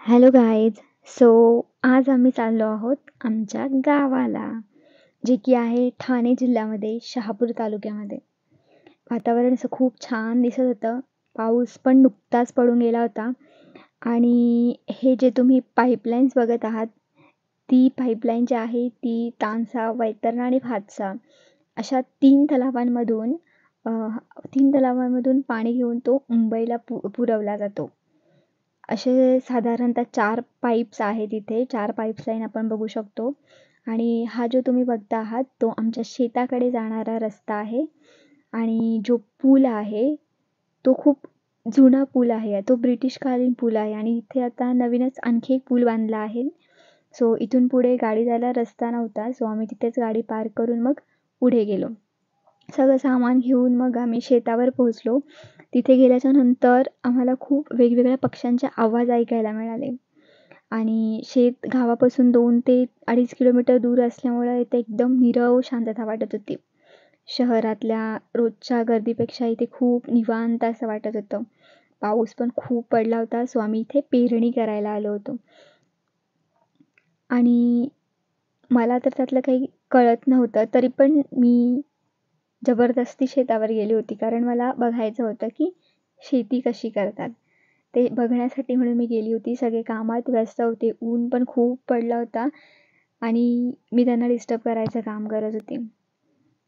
Hello guys. So आज आम्ही चाललो आहोत आमच्या गावाला, जे की आहे ठाणे जिल्ह्यामध्ये शहापूर तालुक्यामध्ये. वातावरण असं खूप छान दिसत होतं. पाऊस पण नुकताच पडून गेला होता आणि हे जे तुम्ही पाईपलाईन्स बघत आहात, ती पाईपलाईन जी आहे ती तानसा, वैतरणा आणि भातसा अशा 3 तलावांमधून पाणी घेऊन तो मुंबईला पुरवला जातो. असे साधारणतः 4 पाईप्स आहेत इथे. 4 पाईपलाईन आपण बघू शकतो आणि हा जो तुम्ही बघता आहात तो आमच्या शेताकडे जाणारा रस्ता आहे आणि जो पूल आहे तो खूप जुना पूल आहे. तो ब्रिटिशकालीन पूल आहे आणि इथे आता नवीनच आणखी एक पूल बांधला आहे. सो इथून पुढे गाडी जायला रस्ता नव्हता. सो आम्ही तिथेच गाडी पार्क करून मग पुढे गेलो. सगळं सामान घेऊन मग आम्ही शेतावर पोहोचलो. तिथे गेल्याच्यानंतर आम्हाला खूप वेगवेगळ्या पक्ष्यांचे आवाज ऐकायला मिळाले आणि शेत गावापासून 2 ते 2.5 किलोमीटर दूर असल्यामुळं इथे एकदम नीरव शांतता वाटत होती. शहरातल्या रोजच्या गर्दीपेक्षा इथे खूप निवांत असं वाटत होतं. पाऊस पण खूप पडला होता. सो आम्ही इथे पेरणी करायला आलो होतो आणि मला तर त्यातलं काही कळत नव्हतं. तरी पण मी जबरदस्ती शेतावर गेली होती, कारण मला बघायचं होतं की शेती कशी करतात. ते बघण्यासाठी म्हणून मी गेली होती. सगळे कामात व्यस्त होते. ऊन पण खूप पडला होता आणि मी त्यांना डिस्टर्ब करायचं काम करत होते.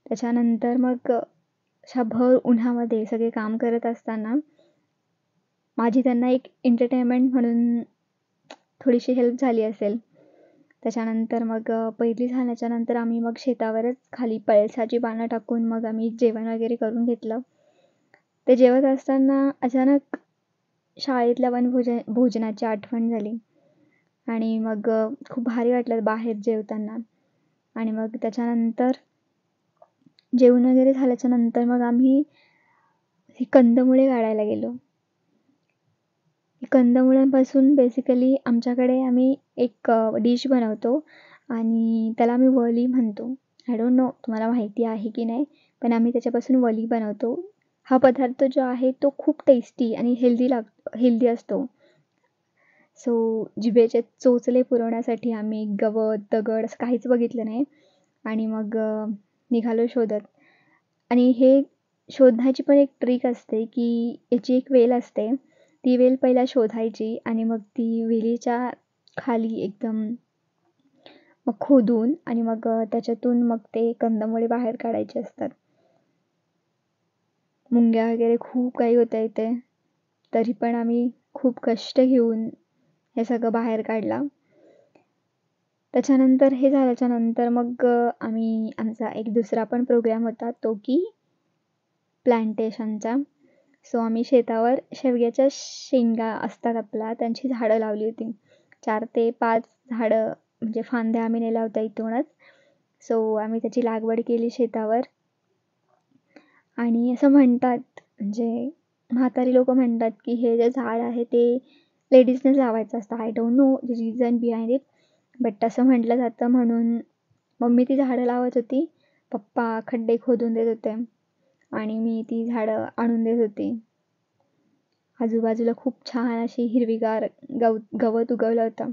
त्याच्यानंतर मग अशा भर उन्हामध्ये सगळे काम करत असताना माझी त्यांना एक एंटरटेनमेंट म्हणून थोडीशी हेल्प झाली असेल. त्याच्यानंतर मग पहिली झाल्याच्या नंतर आम्ही मग शेतावरच खाली पळसाची पानं टाकून मग आम्ही जेवण वगैरे करून घेतलं. ते जेवत असताना अचानक शाळेतल्या भोजनाची आठवण झाली आणि मग खूप भारी वाटलं बाहेर जेवताना. आणि मग त्याच्यानंतर जेवण वगैरे झाल्याच्या नंतर मग आम्ही ही कंदमुळे काढायला गेलो. कंदमुळांपासून बेसिकली आमच्याकडे आम्ही एक डिश बनवतो आणि त्याला आम्ही वली म्हणतो. आय डोंट नो तुम्हाला माहिती आहे की नाही, पण आम्ही त्याच्यापासून वली बनवतो. हा पदार्थ जो आहे तो खूप टेस्टी आणि हेल्दी असतो. सो जिभेचे चोचले पुरवण्यासाठी आम्ही गवत, दगड असं काहीच बघितलं नाही आणि मग निघालो शोधत. आणि हे शोधण्याची पण एक ट्रिक असते की याची एक वेल असते. ती वेल पहिला शोधायची आणि मग ती वेलीच्या खाली एकदम मग खोदून आणि मग त्याच्यातून मग ते कंदमुळे बाहेर काढायचे असतात. मुंग्या वगैरे खूप काही होत्या इथे. तरी पण आम्ही खूप कष्ट घेऊन हे सगळं बाहेर काढला. त्याच्यानंतर हे झाल्याच्यानंतर मग आम्ही आमचा एक दुसरा पण प्रोग्राम होता, तो की प्लांटेशनचा. सो आम्ही शेतावर शेवग्याच्या शेंगा असतात आपल्या, त्यांची झाडं लावली होती. 4 ते 5 झाडं म्हणजे फांद्या आम्ही नेल्या होत्या इथूनच. सो आम्ही त्याची लागवड केली शेतावर. आणि असं म्हणतात, म्हणजे म्हातारी लोकं म्हणतात की हे जे झाड आहे ते लेडीजनेच लावायचं असतं. I don't know the reason behind it, but असं म्हटलं जातं. म्हणून मम्मी ती झाडं लावत होती, पप्पा खड्डे खोदून देत होते आणि मी ती झाडं आणून देत होती. आजूबाजूला खूप छान अशी हिरवीगार गवत उगवलं होतं.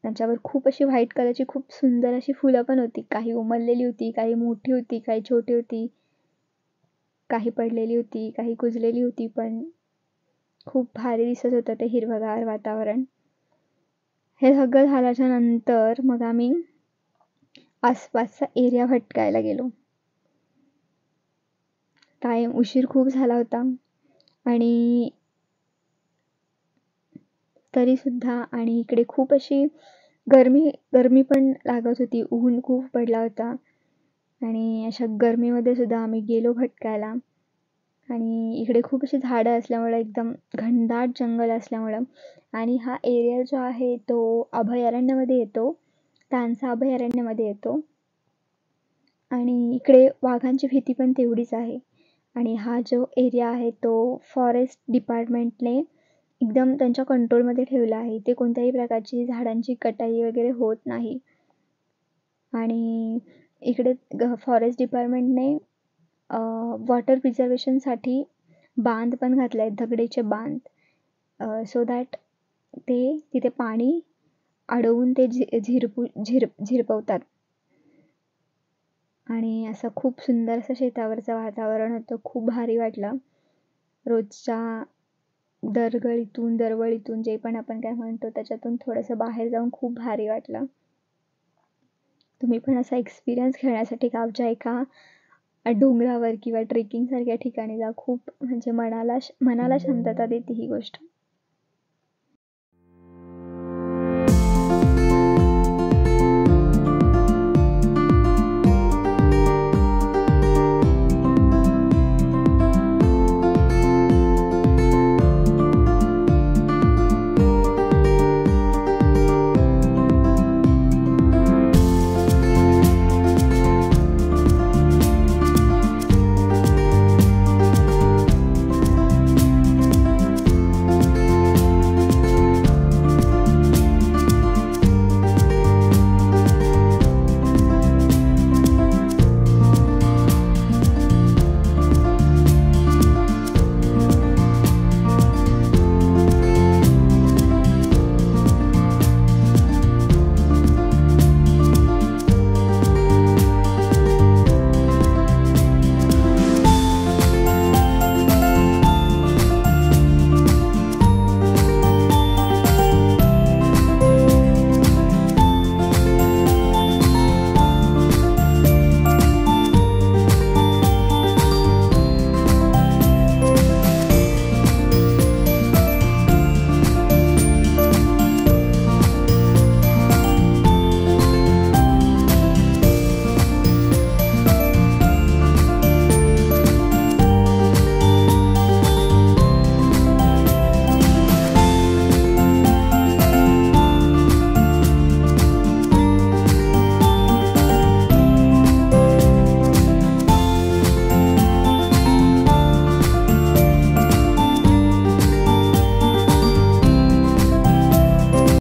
त्याच्यावर खूप अशी व्हाईट कलरची खूप सुंदर अशी फुलं पण होती. काही उमललेली होती, काही मोठी होती, काही छोटी होती, काही पडलेली होती, काही कुजलेली होती. पण खूप भारी दिसत होतं ते हिरवंगार वातावरण. हे सगळं झाल्याच्या नंतर मग आम्ही आसपासचा एरिया भटकायला गेलो. उशीर खूप झाला होता आणि तरीसुद्धा आणि इकडे खूप अशी गरमी पण लागत होती. ऊन खूप पडला होता आणि अशा गरमीमध्ये सुद्धा आम्ही गेलो भटकायला. आणि इकडे खूप अशी झाडं असल्यामुळं, एकदम घनदाट जंगल असल्यामुळं आणि हा एरिया जो आहे तो अभयारण्यामध्ये येतो, तानसा अभयारण्यामध्ये येतो आणि इकडे वाघांची भीती पण तेवढीच आहे. आणि हा जो एरिया आहे तो फॉरेस्ट डिपार्टमेंटने एकदम त्यांच्या कंट्रोलमध्ये ठेवला आहे. इथे कोणत्याही प्रकारची झाडांची कटाई वगैरे होत नाही. आणि इकडे फॉरेस्ट डिपार्टमेंटने वॉटर प्रिझर्वेशनसाठी बांध पण घातले आहेत, दगडीचे बांध, सो दॅट ते तिथे पाणी अडवून ते झिरपवतात. आणि असं खूप सुंदर असं शेतावरचं वातावरण होतं. खूप भारी वाटलं. रोजच्या दरवळीतून जे पण आपण काय म्हणतो त्याच्यातून थोडंसं बाहेर जाऊन खूप भारी वाटलं. तुम्ही पण असा एक्सपिरियन्स घेण्यासाठी गावच्या एका डोंगरावर किंवा ट्रेकिंगसारख्या ठिकाणी जा. खूप म्हणजे मनाला शांतता देते ही गोष्ट.